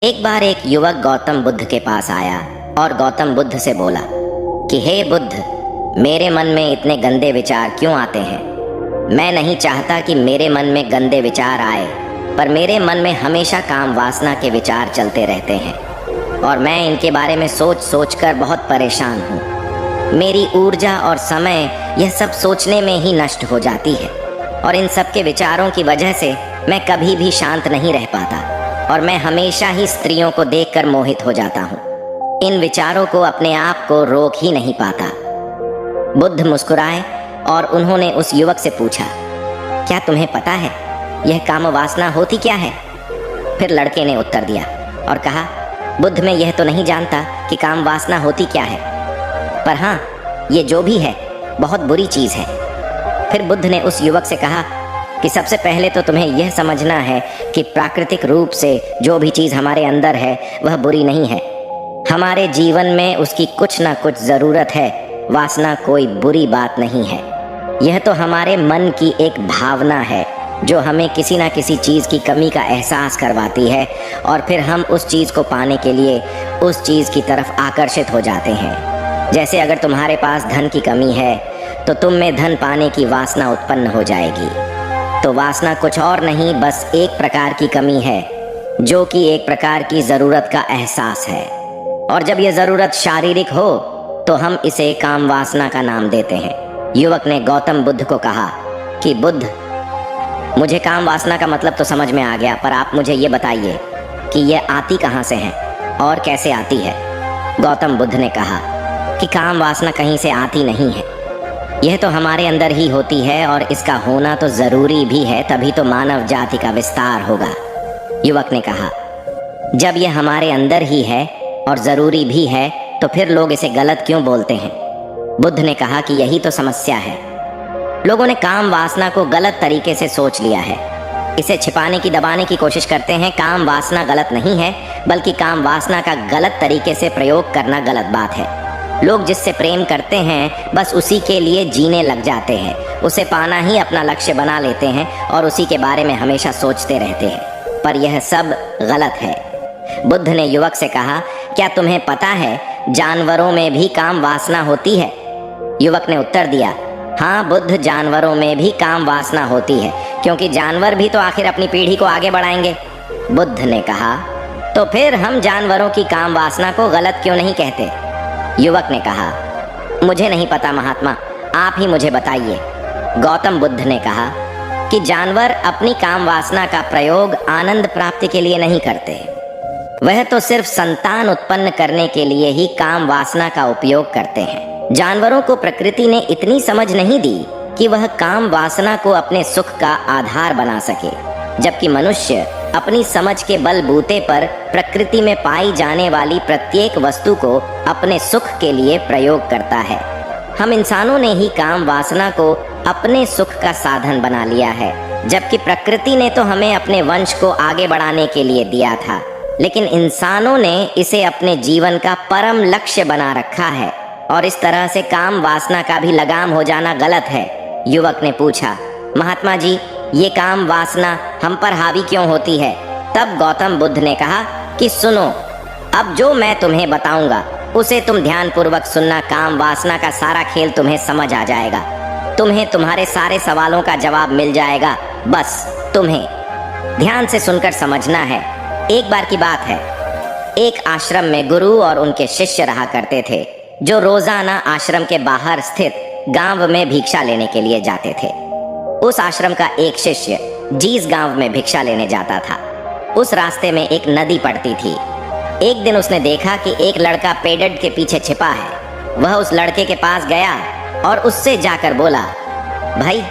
एक बार एक युवक गौतम बुद्ध के पास आया और गौतम बुद्ध से बोला कि हे बुद्ध, मेरे मन में इतने गंदे विचार क्यों आते हैं। मैं नहीं चाहता कि मेरे मन में गंदे विचार आए, पर मेरे मन में हमेशा काम वासना के विचार चलते रहते हैं और मैं इनके बारे में सोच सोच कर बहुत परेशान हूँ। मेरी ऊर्जा और समय यह सब सोचने में ही नष्ट हो जाती है और इन सब के विचारों की वजह से मैं कभी भी शांत नहीं रह पाता और मैं हमेशा ही स्त्रियों को देखकर मोहित हो जाता हूँ। इन विचारों को अपने आप को रोक ही नहीं पाता। बुद्ध मुस्कुराए और उन्होंने उस युवक से पूछा, क्या तुम्हें पता है यह काम वासना होती क्या है? फिर लड़के ने उत्तर दिया और कहा, बुद्ध मैं यह तो नहीं जानता कि काम वासना होती क्या है, पर हाँ, ये जो भी है बहुत बुरी चीज़ है। फिर बुद्ध ने उस युवक से कहा कि सबसे पहले तो तुम्हें यह समझना है कि प्राकृतिक रूप से जो भी चीज़ हमारे अंदर है वह बुरी नहीं है। हमारे जीवन में उसकी कुछ ना कुछ ज़रूरत है। वासना कोई बुरी बात नहीं है। यह तो हमारे मन की एक भावना है जो हमें किसी ना किसी चीज़ की कमी का एहसास करवाती है और फिर हम उस चीज़ को पाने के लिए उस चीज़ की तरफ आकर्षित हो जाते हैं। जैसे अगर तुम्हारे पास धन की कमी है तो तुम में धन पाने की वासना उत्पन्न हो जाएगी। तो वासना कुछ और नहीं, बस एक प्रकार की कमी है जो कि एक प्रकार की ज़रूरत का एहसास है। और जब यह ज़रूरत शारीरिक हो तो हम इसे काम वासना का नाम देते हैं। युवक ने गौतम बुद्ध को कहा कि बुद्ध, मुझे काम वासना का मतलब तो समझ में आ गया, पर आप मुझे ये बताइए कि यह आती कहाँ से है और कैसे आती है। गौतम बुद्ध ने कहा कि काम वासना कहीं से आती नहीं है, यह तो हमारे अंदर ही होती है और इसका होना तो ज़रूरी भी है, तभी तो मानव जाति का विस्तार होगा। युवक ने कहा, जब यह हमारे अंदर ही है और ज़रूरी भी है तो फिर लोग इसे गलत क्यों बोलते हैं? बुद्ध ने कहा कि यही तो समस्या है। लोगों ने काम वासना को गलत तरीके से सोच लिया है। इसे छिपाने की, दबाने की कोशिश करते हैं। काम वासना गलत नहीं है, बल्कि काम वासना का गलत तरीके से प्रयोग करना गलत बात है। लोग जिससे प्रेम करते हैं बस उसी के लिए जीने लग जाते हैं, उसे पाना ही अपना लक्ष्य बना लेते हैं और उसी के बारे में हमेशा सोचते रहते हैं, पर यह सब गलत है। बुद्ध ने युवक से कहा, क्या तुम्हें पता है जानवरों में भी काम वासना होती है? युवक ने उत्तर दिया, हाँ बुद्ध, जानवरों में भी काम वासना होती है, क्योंकि जानवर भी तो आखिर अपनी पीढ़ी को आगे बढ़ाएंगे। बुद्ध ने कहा, तो फिर हम जानवरों की काम वासना को गलत क्यों नहीं कहते? युवक ने कहा, मुझे नहीं पता महात्मा, आप ही मुझे बताइए। गौतम बुद्ध ने कहा कि जानवर अपनी काम वासना का प्रयोग आनंद प्राप्ति के लिए नहीं करते, वह तो सिर्फ संतान उत्पन्न करने के लिए ही काम वासना का उपयोग करते हैं। जानवरों को प्रकृति ने इतनी समझ नहीं दी कि वह काम वासना को अपने सुख का आधार बना सके, जबकि मनुष्य अपनी समझ के बलबूते पर प्रकृति में पाई जाने वाली प्रत्येक वस्तु को अपने सुख के लिए प्रयोग करता है। हम इंसानों ने ही काम वासना को अपने सुख का साधन बना लिया है, जबकि प्रकृति ने तो हमें अपने वंश को आगे बढ़ाने के लिए दिया था, लेकिन इंसानों ने इसे अपने जीवन का परम लक्ष्य बना रखा है और इस तरह से काम वासना का भी लगाम हो जाना गलत है। युवक ने पूछा, महात्मा जी, ये काम वासना हम पर हावी क्यों होती है? तब गौतम बुद्ध ने कहा कि सुनो, अब जो मैं तुम्हें बताऊंगा उसे तुम ध्यान पूर्वक सुनना। काम वासना का सारा खेल तुम्हें समझ आ जाएगा, तुम्हें तुम्हारे सारे सवालों का जवाब मिल जाएगा। बस तुम्हें ध्यान से सुनकर समझना है। एक बार की बात है, एक आश्रम में गुरु और उनके शिष्य रहा करते थे, जो रोजाना आश्रम के बाहर स्थित गांव में भिक्षा लेने के लिए जाते थे। उस आश्रम का एक शिष्य जिस गांव में भिक्षा लेने जाता था, उस रास्ते में एक नदी पड़ती थी। एक दिन उसने देखा कि एक लड़का पेड़ के पीछे छिपा है। वह उस लड़के के पास गया और उससे जाकर बोला, भाई,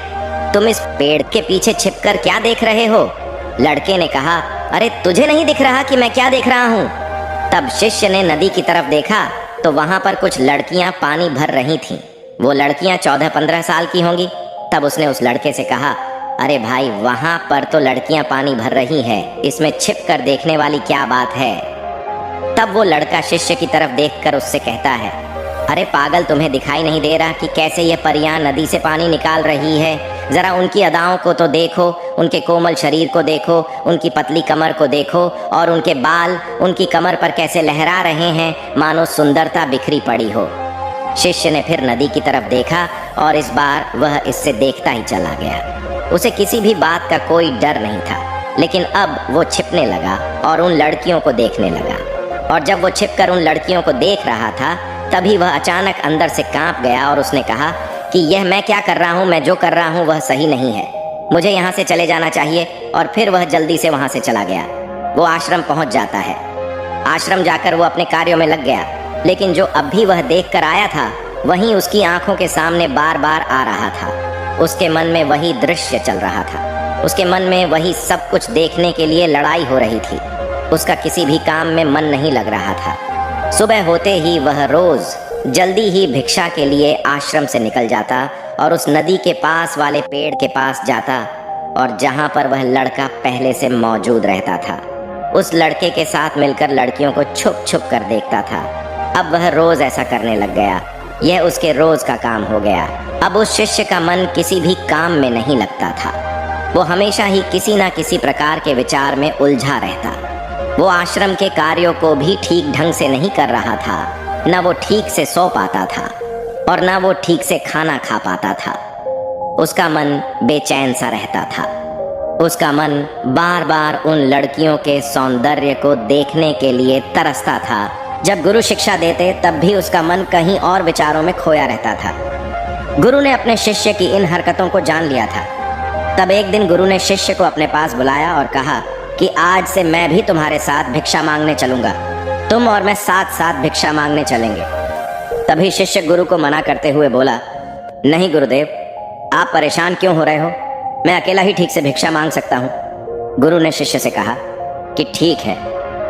तुम इस पेड़ के पीछे छिपकर क्या देख रहे हो? लड़के ने कहा, अरे तुझे नहीं दिख रहा कि मैं क्या देख रहा हूँ? तब शिष्य ने नदी की तरफ देखा तो वहां पर कुछ लड़कियां पानी भर रही थीं। वो लड़कियां 14-15 साल की होंगी। तब उसने उस लड़के से कहा, अरे भाई, वहां पर तो लड़कियां पानी भर रही हैं, इसमें छिप कर देखने वाली क्या बात है? तब वो लड़का शिष्य की तरफ देखकर उससे कहता है, अरे पागल, तुम्हें दिखाई नहीं दे रहा कि कैसे ये परियां नदी से पानी निकाल रही है? जरा उनकी अदाओं को तो देखो, उनके कोमल शरीर को देखो, उनकी पतली कमर को देखो, और उनके बाल उनकी कमर पर कैसे लहरा रहे हैं, मानो सुंदरता बिखरी पड़ी हो। शिष्य ने फिर नदी की तरफ देखा और इस बार वह इससे देखता ही चला गया। उसे किसी भी बात का कोई डर नहीं था, लेकिन अब वो छिपने लगा और उन लड़कियों को देखने लगा। और जब वो छिपकर उन लड़कियों को देख रहा था, तभी वह अचानक अंदर से कांप गया और उसने कहा कि यह मैं क्या कर रहा हूँ, मैं जो कर रहा हूँ वह सही नहीं है, मुझे यहाँ से चले जाना चाहिए। और फिर वह जल्दी से वहाँ से चला गया। वो आश्रम पहुँच जाता है। आश्रम जाकर वो अपने कार्यों में लग गया, लेकिन जो अब भी वह देख कर आया था वहीं उसकी आंखों के सामने बार बार आ रहा था। उसके मन में वही दृश्य चल रहा था, उसके मन में वही सब कुछ देखने के लिए लड़ाई हो रही थी। उसका किसी भी काम में मन नहीं लग रहा था। सुबह होते ही वह रोज जल्दी ही भिक्षा के लिए आश्रम से निकल जाता और उस नदी के पास वाले पेड़ के पास जाता, और जहाँ पर वह लड़का पहले से मौजूद रहता था उस लड़के के साथ मिलकर लड़कियों को छुप छुप कर देखता था। अब वह रोज ऐसा करने लग गया, यह उसके रोज का काम हो गया। अब उस शिष्य का मन किसी भी काम में नहीं लगता था, वो हमेशा ही किसी न किसी प्रकार के विचार में उलझा रहता। वो आश्रम के कार्यों को भी ठीक ढंग से नहीं कर रहा था, न वो ठीक से सो पाता था और न वो ठीक से खाना खा पाता था। उसका मन बेचैन सा रहता था। उसका मन बार बार उन लड़कियों के सौंदर्य को देखने के लिए तरसता था। जब गुरु शिक्षा देते तब भी उसका मन कहीं और विचारों में खोया रहता था। गुरु ने अपने शिष्य की इन हरकतों को जान लिया था। तब एक दिन गुरु ने शिष्य को अपने पास बुलाया और कहा कि आज से मैं भी तुम्हारे साथ भिक्षा मांगने चलूंगा, तुम और मैं साथ साथ भिक्षा मांगने चलेंगे। तभी शिष्य गुरु को मना करते हुए बोला, नहीं गुरुदेव, आप परेशान क्यों हो रहे हो, मैं अकेला ही ठीक से भिक्षा मांग सकता हूँ। गुरु ने शिष्य से कहा कि ठीक है,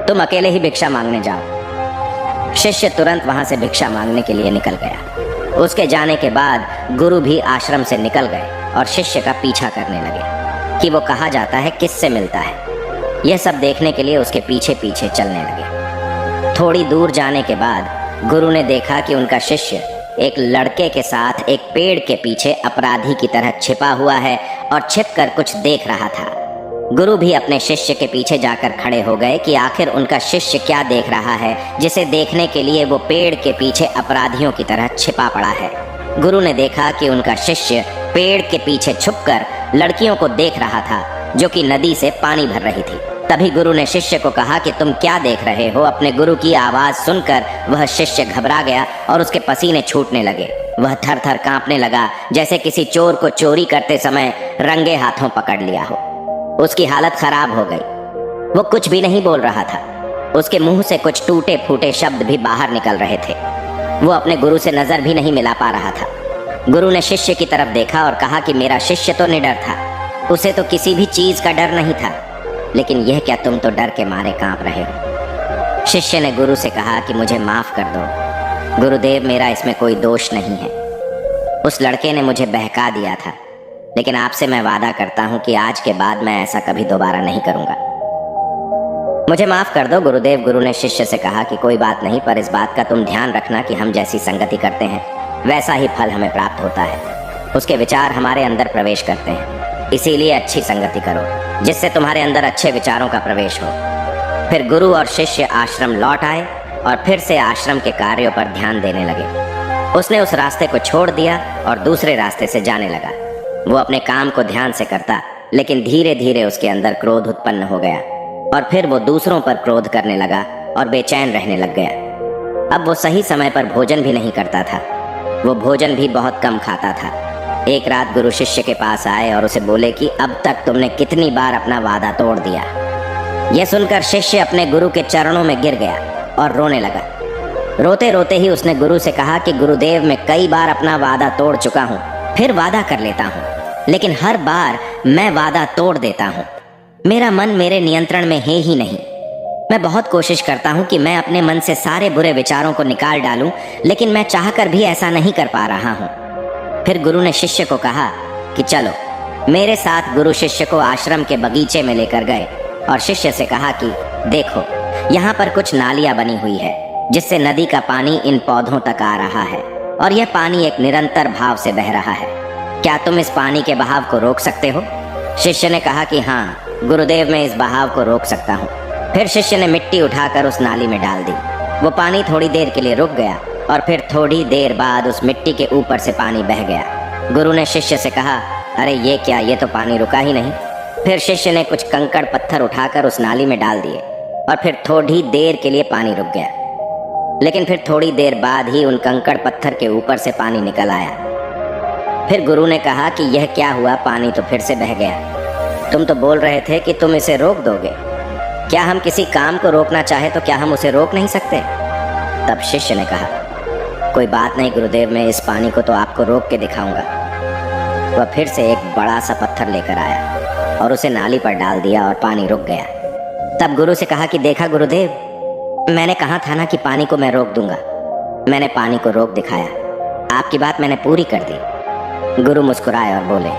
तुम अकेले ही भिक्षा मांगने जाओ। शिष्य तुरंत वहां से भिक्षा मांगने के लिए निकल गया। उसके जाने के बाद गुरु भी आश्रम से निकल गए और शिष्य का पीछा करने लगे कि वो कहाँ जाता है, किससे मिलता है। यह सब देखने के लिए उसके पीछे पीछे चलने लगे। थोड़ी दूर जाने के बाद गुरु ने देखा कि उनका शिष्य एक लड़के के साथ एक पेड़ के पीछे अपराधी की तरह छिपा हुआ है और छिपकर कुछ देख रहा था। गुरु भी अपने शिष्य के पीछे जाकर खड़े हो गए कि आखिर उनका शिष्य क्या देख रहा है, जिसे देखने के लिए वो पेड़ के पीछे अपराधियों की तरह छिपा पड़ा है। गुरु ने देखा कि उनका शिष्य पेड़ के पीछे छुपकर लड़कियों को देख रहा था जो कि नदी से पानी भर रही थी। तभी गुरु ने शिष्य को कहा कि तुम क्या देख रहे हो। अपने गुरु की आवाज सुनकर वह शिष्य घबरा गया और उसके पसीने छूटने लगे। वह थर थर कांपने लगा, जैसे किसी चोर को चोरी करते समय रंगे हाथों पकड़ लिया हो। उसकी हालत खराब हो गई। वो कुछ भी नहीं बोल रहा था। उसके मुंह से कुछ टूटे फूटे शब्द भी बाहर निकल रहे थे। वो अपने गुरु से नजर भी नहीं मिला पा रहा था। गुरु ने शिष्य की तरफ देखा और कहा कि मेरा शिष्य तो निडर था, उसे तो किसी भी चीज का डर नहीं था, लेकिन यह क्या तुम तो डर के मारे कांप रहे हो। शिष्य ने गुरु से कहा कि मुझे माफ कर दो गुरुदेव, मेरा इसमें कोई दोष नहीं है। उस लड़के ने मुझे बहका दिया था, लेकिन आपसे मैं वादा करता हूं कि आज के बाद मैं ऐसा कभी दोबारा नहीं करूंगा। मुझे माफ कर दो गुरुदेव। गुरु ने शिष्य से कहा कि कोई बात नहीं, पर इस बात का तुम ध्यान रखना कि हम जैसी संगति करते हैं वैसा ही फल हमें प्राप्त होता है। उसके विचार हमारे अंदर प्रवेश करते हैं, इसीलिए अच्छी संगति करो जिससे तुम्हारे अंदर अच्छे विचारों का प्रवेश हो। फिर गुरु और शिष्य आश्रम लौट आए और फिर से आश्रम के कार्यों पर ध्यान देने लगे। उसने उस रास्ते को छोड़ दिया और दूसरे रास्ते से जाने लगा। वो अपने काम को ध्यान से करता, लेकिन धीरे धीरे उसके अंदर क्रोध उत्पन्न हो गया और फिर वो दूसरों पर क्रोध करने लगा और बेचैन रहने लग गया। अब वो सही समय पर भोजन भी नहीं करता था, वो भोजन भी बहुत कम खाता था। एक रात गुरु शिष्य के पास आए और उसे बोले कि अब तक तुमने कितनी बार अपना वादा तोड़ दिया। यह सुनकर शिष्य अपने गुरु के चरणों में गिर गया और रोने लगा। रोते रोते ही उसने गुरु से कहा कि गुरुदेव, मैं कई बार अपना वादा तोड़ चुका हूँ, फिर वादा कर लेता हूँ, लेकिन हर बार मैं वादा तोड़ देता हूँ। मेरा मन मेरे नियंत्रण में है ही नहीं। मैं बहुत कोशिश करता हूँ कि मैं अपने मन से सारे बुरे विचारों को निकाल डालूं, लेकिन मैं चाहकर भी ऐसा नहीं कर पा रहा हूँ। फिर गुरु ने शिष्य को कहा कि चलो मेरे साथ। गुरु शिष्य को आश्रम के बगीचे में लेकर गए और शिष्य से कहा कि देखो, यहाँ पर कुछ नालियाँ बनी हुई है जिससे नदी का पानी इन पौधों तक आ रहा है और यह पानी एक निरंतर भाव से बह रहा है। क्या तुम इस पानी के बहाव को रोक सकते हो? शिष्य ने कहा कि हाँ गुरुदेव, मैं इस बहाव को रोक सकता हूँ। फिर शिष्य ने मिट्टी उठाकर उस नाली में डाल दी। वो पानी थोड़ी देर के लिए रुक गया और फिर थोड़ी देर बाद उस मिट्टी के ऊपर से पानी बह गया। गुरु ने शिष्य से कहा, अरे ये क्या, ये तो पानी रुका ही नहीं। फिर शिष्य ने कुछ कंकड़ पत्थर उठाकर उस नाली में डाल दिए और फिर थोड़ी देर के लिए पानी रुक गया, लेकिन फिर थोड़ी देर बाद ही उन कंकड़ पत्थर के ऊपर से पानी निकल आया। फिर गुरु ने कहा कि यह क्या हुआ, पानी तो फिर से बह गया। तुम तो बोल रहे थे कि तुम इसे रोक दोगे। क्या हम किसी काम को रोकना चाहे तो क्या हम उसे रोक नहीं सकते? तब शिष्य ने कहा, कोई बात नहीं गुरुदेव, मैं इस पानी को तो आपको रोक के दिखाऊंगा। वह फिर से एक बड़ा सा पत्थर लेकर आया और उसे नाली पर डाल दिया और पानी रुक गया। तब गुरु से कहा कि देखा गुरुदेव, मैंने कहा था ना कि पानी को मैं रोक दूंगा। मैंने पानी को रोक दिखाया, आपकी बात मैंने पूरी कर दी। गुरु मुस्कुराए और बोले,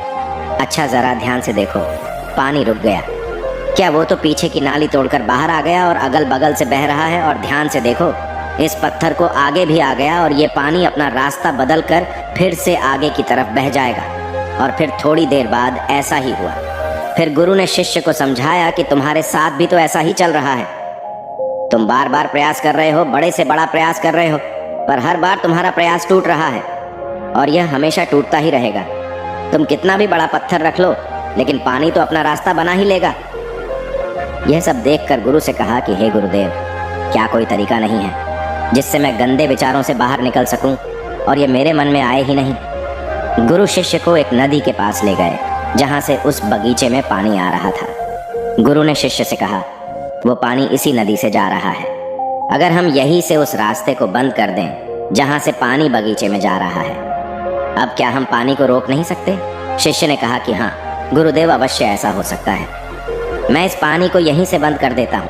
अच्छा जरा ध्यान से देखो, पानी रुक गया। क्या वो तो पीछे की नाली तोड़कर बाहर आ गया और अगल बगल से बह रहा है, और ध्यान से देखो इस पत्थर को आगे भी आ गया और ये पानी अपना रास्ता बदल कर फिर से आगे की तरफ बह जाएगा। और फिर थोड़ी देर बाद ऐसा ही हुआ। फिर गुरु ने शिष्य को समझाया कि तुम्हारे साथ भी तो ऐसा ही चल रहा है। तुम बार बार प्रयास कर रहे हो, बड़े से बड़ा प्रयास कर रहे हो, पर हर बार तुम्हारा प्रयास टूट रहा है और यह हमेशा टूटता ही रहेगा। तुम कितना भी बड़ा पत्थर रख लो, लेकिन पानी तो अपना रास्ता बना ही लेगा। यह सब देखकर गुरु से कहा कि हे गुरुदेव, क्या कोई तरीका नहीं है जिससे मैं गंदे विचारों से बाहर निकल सकूं और ये मेरे मन में आए ही नहीं। गुरु शिष्य को एक नदी के पास ले गए जहां से उस बगीचे में पानी आ रहा था। गुरु ने शिष्य से कहा, वो पानी इसी नदी से जा रहा है। अगर हम यहीं से उस रास्ते को बंद कर दें जहां से पानी बगीचे में जा रहा है, अब क्या हम पानी को रोक नहीं सकते? शिष्य ने कहा कि हाँ गुरुदेव, अवश्य ऐसा हो सकता है। मैं इस पानी को यहीं से बंद कर देता हूँ,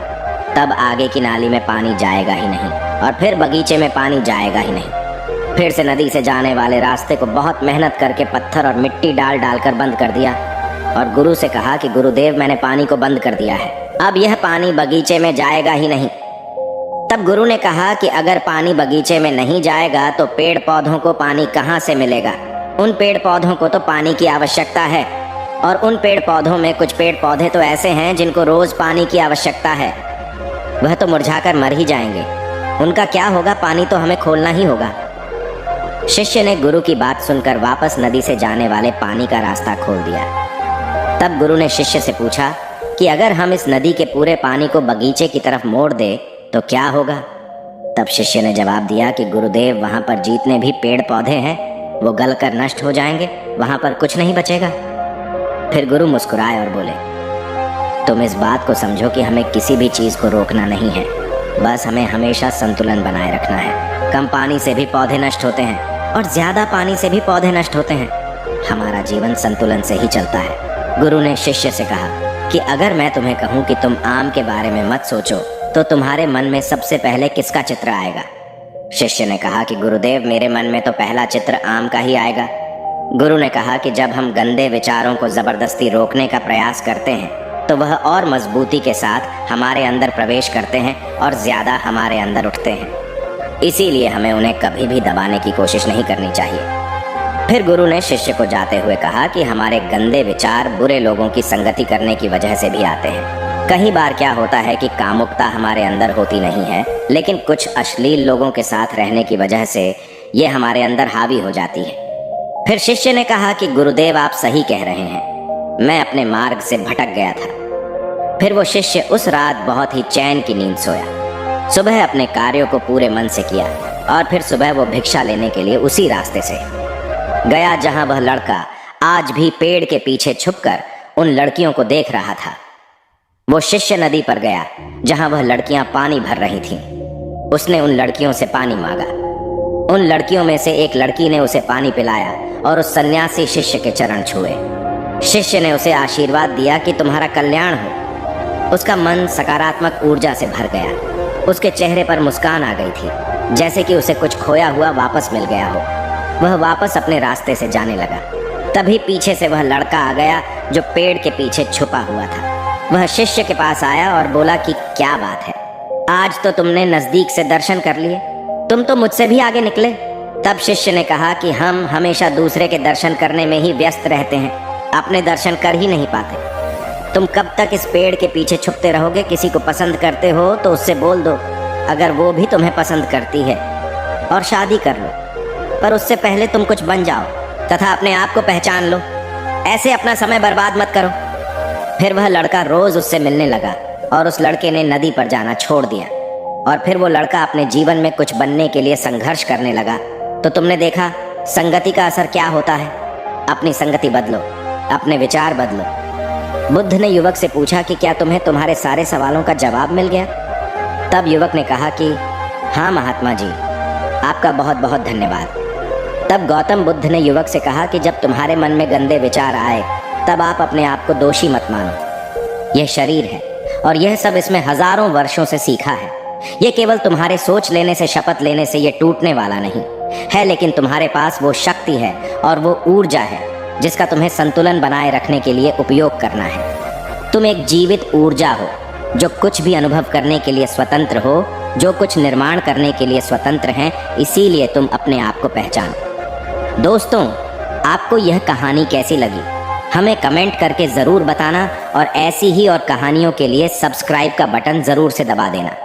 तब आगे की नाली में पानी जाएगा ही नहीं और फिर बगीचे में पानी जाएगा ही नहीं। फिर से नदी से जाने वाले रास्ते को बहुत मेहनत करके पत्थर और मिट्टी डाल डालकर बंद कर दिया और गुरु से कहा कि गुरुदेव, मैंने पानी को बंद कर दिया है, अब यह पानी बगीचे में जाएगा ही नहीं। तब गुरु ने कहा कि अगर पानी बगीचे में नहीं जाएगा तो पेड़ पौधों को पानी कहाँ से मिलेगा? उन पेड़ पौधों को तो पानी की आवश्यकता है, और उन पेड़ पौधों में कुछ पेड़ पौधे तो ऐसे हैं जिनको रोज पानी की आवश्यकता है। वह तो मुरझाकर मर ही जाएंगे, उनका क्या होगा? पानी तो हमें खोलना ही होगा। शिष्य ने गुरु की बात सुनकर वापस नदी से जाने वाले पानी का रास्ता खोल दिया। तब गुरु ने शिष्य से पूछा कि अगर हम इस नदी के पूरे पानी को बगीचे की तरफ मोड़ दे तो क्या होगा? तब शिष्य ने जवाब दिया कि गुरुदेव, वहां पर जितने भी पेड़ पौधे हैं वो गलकर नष्ट हो जाएंगे, वहां पर कुछ नहीं बचेगा। फिर गुरु मुस्कुराए और बोले, तुम इस बात को समझो कि हमें किसी भी चीज को रोकना नहीं है, बस हमें हमेशा संतुलन बनाए रखना है। कम पानी से भी पौधे नष्ट होते हैं और ज्यादा पानी से भी पौधे नष्ट होते हैं। हमारा जीवन संतुलन से ही चलता है। गुरु ने शिष्य से कहा कि अगर मैं तुम्हें कहूँ कि तुम आम के बारे में मत सोचो तो तुम्हारे मन में सबसे पहले किसका चित्र आएगा? शिष्य ने कहा कि गुरुदेव, मेरे मन में तो पहला चित्र आम का ही आएगा। गुरु ने कहा कि जब हम गंदे विचारों को जबरदस्ती रोकने का प्रयास करते हैं तो वह और मजबूती के साथ हमारे अंदर प्रवेश करते हैं और ज्यादा हमारे अंदर उठते हैं। इसीलिए हमें उन्हें कभी भी दबाने की कोशिश नहीं करनी चाहिए। फिर गुरु ने शिष्य को जाते हुए कहा कि हमारे गंदे विचार बुरे लोगों की संगति करने की वजह से भी आते हैं। कई बार क्या होता है कि कामुकता हमारे अंदर होती नहीं है, लेकिन कुछ अश्लील लोगों के साथ रहने की वजह से ये हमारे अंदर हावी हो जाती है। फिर शिष्य ने कहा कि गुरुदेव, आप सही कह रहे हैं, मैं अपने मार्ग से भटक गया था। फिर वो शिष्य उस रात बहुत ही चैन की नींद सोया। सुबह अपने कार्यों को पूरे मन से किया और फिर सुबह वो भिक्षा लेने के लिए उसी रास्ते से गया जहां वह लड़का आज भी पेड़ के पीछे छुपकर उन लड़कियों को देख रहा था। वो शिष्य नदी पर गया जहां वह लड़कियां पानी भर रही थीं। उसने उन लड़कियों से पानी मांगा। उन लड़कियों में से एक लड़की ने उसे पानी पिलाया और उस सन्यासी शिष्य के चरण छुए। शिष्य ने उसे आशीर्वाद दिया कि तुम्हारा कल्याण हो। उसका मन सकारात्मक ऊर्जा से भर गया। उसके चेहरे पर मुस्कान आ गई थी, जैसे कि उसे कुछ खोया हुआ वापस मिल गया हो। वह वापस अपने रास्ते से जाने लगा। तभी पीछे से वह लड़का आ गया जो पेड़ के पीछे छुपा हुआ था। वह शिष्य के पास आया और बोला कि क्या बात है, आज तो तुमने नजदीक से दर्शन कर लिए, तुम तो मुझसे भी आगे निकले। तब शिष्य ने कहा कि हम हमेशा दूसरे के दर्शन करने में ही व्यस्त रहते हैं, अपने दर्शन कर ही नहीं पाते। तुम कब तक इस पेड़ के पीछे छुपते रहोगे? किसी को पसंद करते हो तो उससे बोल दो, अगर वो भी तुम्हें पसंद करती है, और शादी कर लो। पर उससे पहले तुम कुछ बन जाओ तथा अपने आप को पहचान लो। ऐसे अपना समय बर्बाद मत करो। फिर वह लड़का रोज उससे मिलने लगा और उस लड़के ने नदी पर जाना छोड़ दिया। और फिर वो लड़का अपने जीवन में कुछ बनने के लिए संघर्ष करने लगा। तो तुमने देखा संगति का असर क्या होता है। अपनी संगति बदलो, अपने विचार बदलो। बुद्ध ने युवक से पूछा कि क्या तुम्हें तुम्हारे सारे सवालों का जवाब मिल गया? तब युवक ने कहा कि हाँ महात्मा जी, आपका बहुत बहुत धन्यवाद। तब गौतम बुद्ध ने युवक से कहा कि जब तुम्हारे मन में गंदे विचार आए तब आप अपने आप को दोषी मत मानो। यह शरीर है और यह सब इसमें हजारों वर्षों से सीखा है। यह केवल तुम्हारे सोच लेने से, शपथ लेने से यह टूटने वाला नहीं है, लेकिन तुम्हारे पास वो शक्ति है और वो ऊर्जा है जिसका तुम्हें संतुलन बनाए रखने के लिए उपयोग करना है। तुम एक जीवित ऊर्जा हो जो कुछ भी अनुभव करने के लिए स्वतंत्र हो, जो कुछ निर्माण करने के लिए स्वतंत्र हैं। इसीलिए तुम अपने आप को पहचानो। दोस्तों, आपको यह कहानी कैसी लगी हमें कमेंट करके ज़रूर बताना, और ऐसी ही और कहानियों के लिए सब्सक्राइब का बटन ज़रूर से दबा देना।